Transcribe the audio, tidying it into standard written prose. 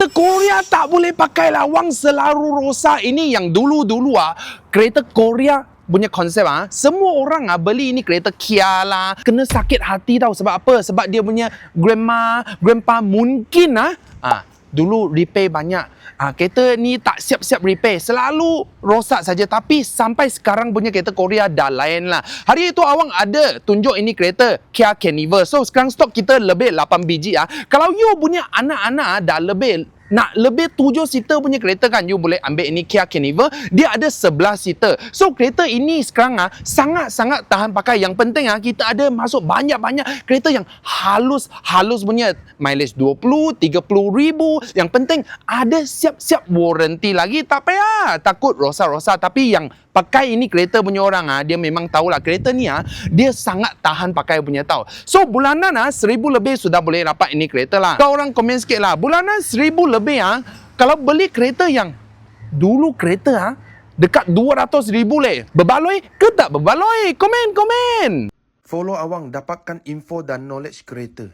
Kereta Korea tak boleh pakai lawang selalu rosak. Ini yang dulu-dulu kereta Korea punya konsep semua orang beli ini kereta Kia lah, kena sakit hati tau. Sebab apa? Sebab dia punya grandpa mungkin dulu repair banyak. Kereta ni tak siap-siap repair, selalu rosak saja. Tapi sampai sekarang punya kereta Korea dah lain lah. Hari itu awang ada tunjuk ini kereta Kia Carnival. So sekarang stok kita lebih 8 biji. Kalau you punya anak-anak dah lebih 7 seater punya kereta kan, you boleh ambil ini Kia Carnival. Dia ada 11 seater. So kereta ini sekarang sangat-sangat tahan pakai. Yang penting kita ada masuk banyak-banyak kereta yang halus punya, mileage 20-30 ribu. Yang penting ada siap-siap warranty lagi. Tak payah takut rosak-rosak. Tapi yang pakai ini kereta punya orang dia memang tahulah kereta ni dia sangat tahan pakai punya tau. So bulanan 1,000 lebih sudah boleh dapat ini kereta lah. Kau orang komen sikit lah, bulanan 1,000 lebih kalau beli kereta yang dulu kereta dekat 200 ribu berbaloi ke tak berbaloi? Komen. Follow awang dapatkan info dan knowledge kereta.